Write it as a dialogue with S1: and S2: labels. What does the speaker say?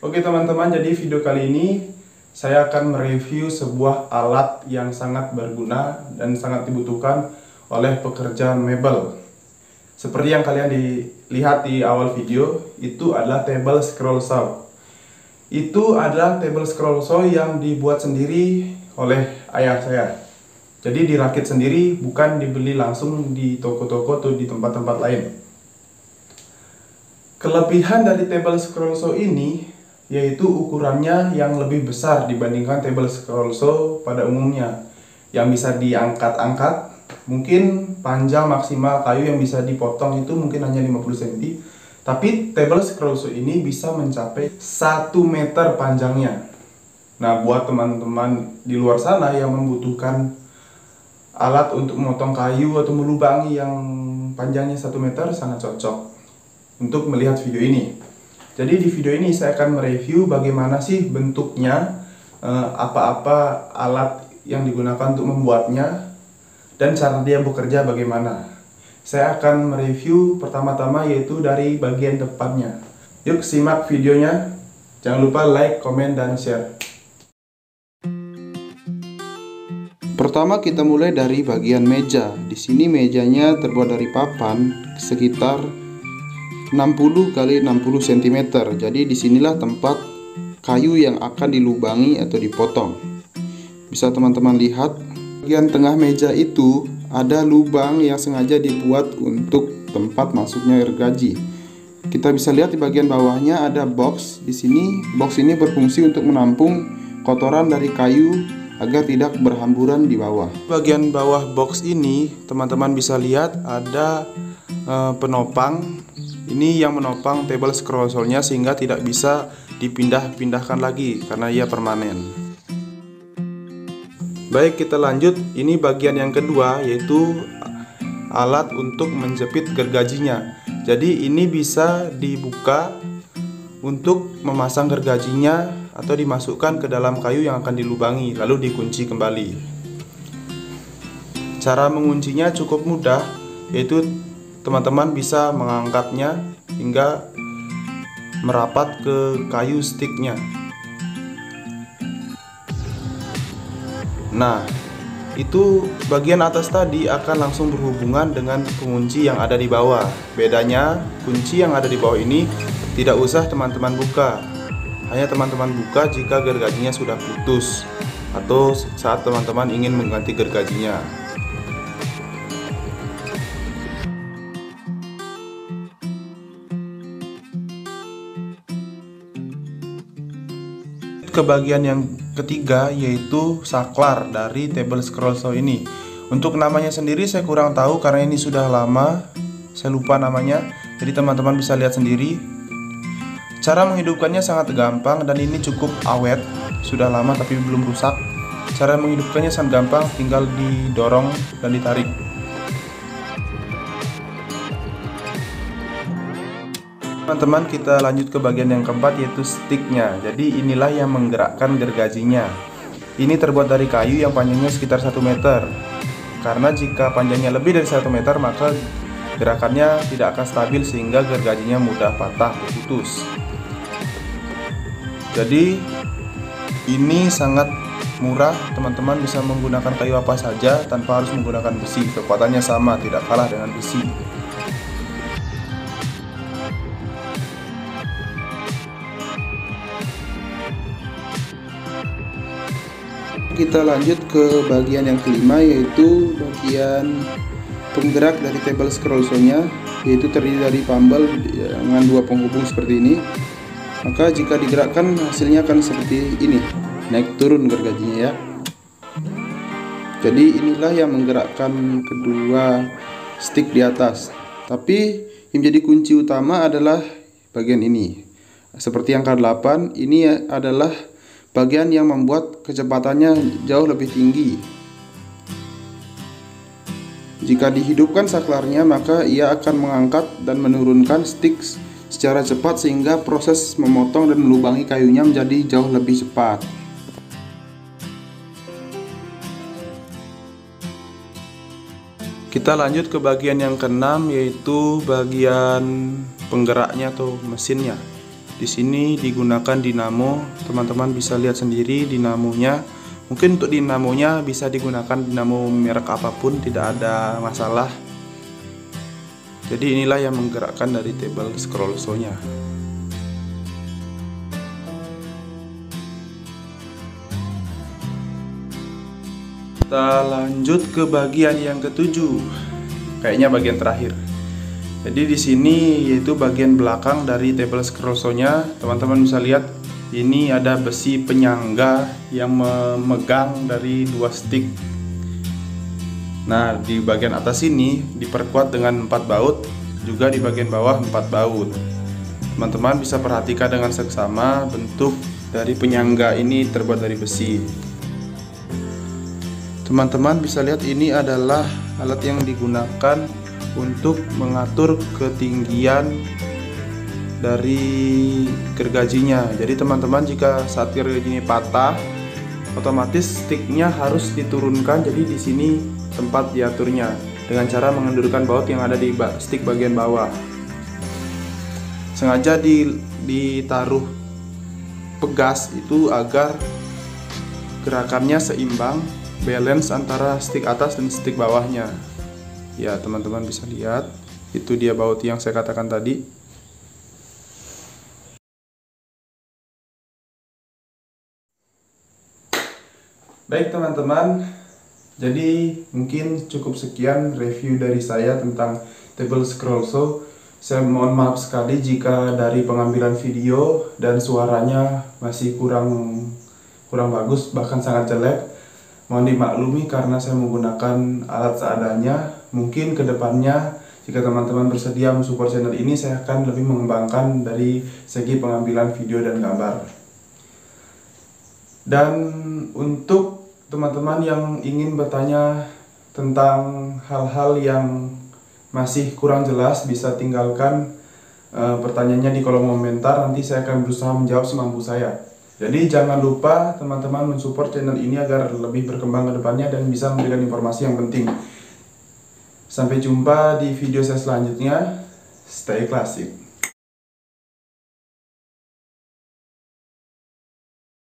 S1: Oke teman-teman, jadi video kali ini saya akan mereview sebuah alat yang sangat berguna dan sangat dibutuhkan oleh pekerja mebel. Seperti yang kalian dilihat di awal video, itu adalah table scroll saw. Itu adalah table scroll saw yang dibuat sendiri oleh ayah saya. Jadi dirakit sendiri, bukan dibeli langsung di toko-toko atau di tempat-tempat lain. Kelebihan dari table scroll saw ini yaitu ukurannya yang lebih besar dibandingkan table scroll saw pada umumnya, yang bisa diangkat-angkat. Mungkin panjang maksimal kayu yang bisa dipotong itu mungkin hanya 50 cm, tapi table scroll saw ini bisa mencapai 1 meter panjangnya. Nah, buat teman-teman di luar sana yang membutuhkan alat untuk memotong kayu atau melubangi yang panjangnya 1 meter, sangat cocok untuk melihat video ini. Jadi di video ini saya akan mereview bagaimana sih bentuknya, apa-apa alat yang digunakan untuk membuatnya, dan cara dia bekerja bagaimana. Saya akan mereview pertama-tama yaitu dari bagian depannya. Yuk simak videonya. Jangan lupa like, komen, dan share. Pertama kita mulai dari bagian meja. Di sini mejanya terbuat dari papan sekitar 60 x 60 cm. Jadi disinilah tempat kayu yang akan dilubangi atau dipotong. Bisa teman-teman lihat, bagian tengah meja itu ada lubang yang sengaja dibuat untuk tempat masuknya gergaji. Kita bisa lihat di bagian bawahnya ada box. Di sini box ini berfungsi untuk menampung kotoran dari kayu agar tidak berhamburan di bawah. Bagian bawah box ini teman-teman bisa lihat ada penopang. Ini yang menopang table scroll saw-nya sehingga tidak bisa dipindah-pindahkan lagi karena ia permanen. Baik, kita lanjut. Ini bagian yang kedua yaitu alat untuk menjepit gergajinya. Jadi ini bisa dibuka untuk memasang gergajinya atau dimasukkan ke dalam kayu yang akan dilubangi lalu dikunci kembali. Cara menguncinya cukup mudah, yaitu teman-teman bisa mengangkatnya hingga merapat ke kayu sticknya. Nah, itu bagian atas tadi akan langsung berhubungan dengan pengunci yang ada di bawah. Bedanya, kunci yang ada di bawah ini tidak usah teman-teman buka. Hanya teman-teman buka jika gergajinya sudah putus atau saat teman-teman ingin mengganti gergajinya. Ke bagian yang ketiga yaitu saklar dari table scroll saw ini. Untuk namanya sendiri saya kurang tahu karena ini sudah lama, saya lupa namanya. Jadi teman-teman bisa lihat sendiri. Cara menghidupkannya sangat gampang dan ini cukup awet, sudah lama tapi belum rusak. Cara menghidupkannya sangat gampang, tinggal didorong dan ditarik. Teman-teman, kita lanjut ke bagian yang keempat yaitu sticknya. Jadi inilah yang menggerakkan gergajinya. Ini terbuat dari kayu yang panjangnya sekitar 1 meter. Karena jika panjangnya lebih dari 1 meter maka gerakannya tidak akan stabil sehingga gergajinya mudah patah atau putus. Jadi ini sangat murah, teman-teman bisa menggunakan kayu apa saja tanpa harus menggunakan besi. Kekuatannya sama, tidak kalah dengan besi. Kita lanjut ke bagian yang kelima yaitu bagian penggerak dari table scroll saw-nya, yaitu terdiri dari pambel dengan 2 penghubung seperti ini. Maka jika digerakkan hasilnya akan seperti ini, naik turun gergajinya ya. Jadi inilah yang menggerakkan kedua stick di atas. Tapi yang menjadi kunci utama adalah bagian ini. Seperti yang K8, ini adalah bagian yang membuat kecepatannya jauh lebih tinggi. Jika dihidupkan saklarnya, maka ia akan mengangkat dan menurunkan stick secara cepat sehingga proses memotong dan melubangi kayunya menjadi jauh lebih cepat. Kita lanjut ke bagian yang keenam yaitu bagian penggeraknya atau mesinnya. Di sini digunakan dinamo, teman-teman bisa lihat sendiri dinamonya. Mungkin untuk dinamonya bisa digunakan dinamo merek apapun, tidak ada masalah. Jadi inilah yang menggerakkan dari table scroll saw-nya. Kita lanjut ke bagian yang ketujuh, kayaknya bagian terakhir. Jadi di sini yaitu bagian belakang dari table scroll saw-nya. Teman-teman bisa lihat ini ada besi penyangga yang memegang dari dua stick. Nah, di bagian atas ini diperkuat dengan 4 baut, juga di bagian bawah 4 baut. Teman-teman bisa perhatikan dengan seksama bentuk dari penyangga ini terbuat dari besi. Teman-teman bisa lihat ini adalah alat yang digunakan untuk mengatur ketinggian dari gergajinya. Jadi teman-teman jika saat gergaji ini patah, otomatis sticknya harus diturunkan. Jadi di sini tempat diaturnya dengan cara mengendurkan baut yang ada di stick bagian bawah. Sengaja ditaruh pegas itu agar gerakannya seimbang, balance antara stick atas dan stick bawahnya. Ya, teman-teman bisa lihat, itu dia baut yang saya katakan tadi. Baik teman-teman, jadi mungkin cukup sekian review dari saya tentang table scroll saw. Saya mohon maaf sekali jika dari pengambilan video dan suaranya masih kurang bagus, bahkan sangat jelek. Mohon dimaklumi karena saya menggunakan alat seadanya. Mungkin kedepannya jika teman-teman bersedia mensupport channel ini, saya akan lebih mengembangkan dari segi pengambilan video dan gambar. Dan untuk teman-teman yang ingin bertanya tentang hal-hal yang masih kurang jelas, bisa tinggalkan pertanyaannya di kolom komentar. Nanti saya akan berusaha menjawab semampu saya. Jadi jangan lupa teman-teman mensupport channel ini agar lebih berkembang ke depannya dan bisa memberikan informasi yang penting. Sampai jumpa di video saya selanjutnya. Stay classic.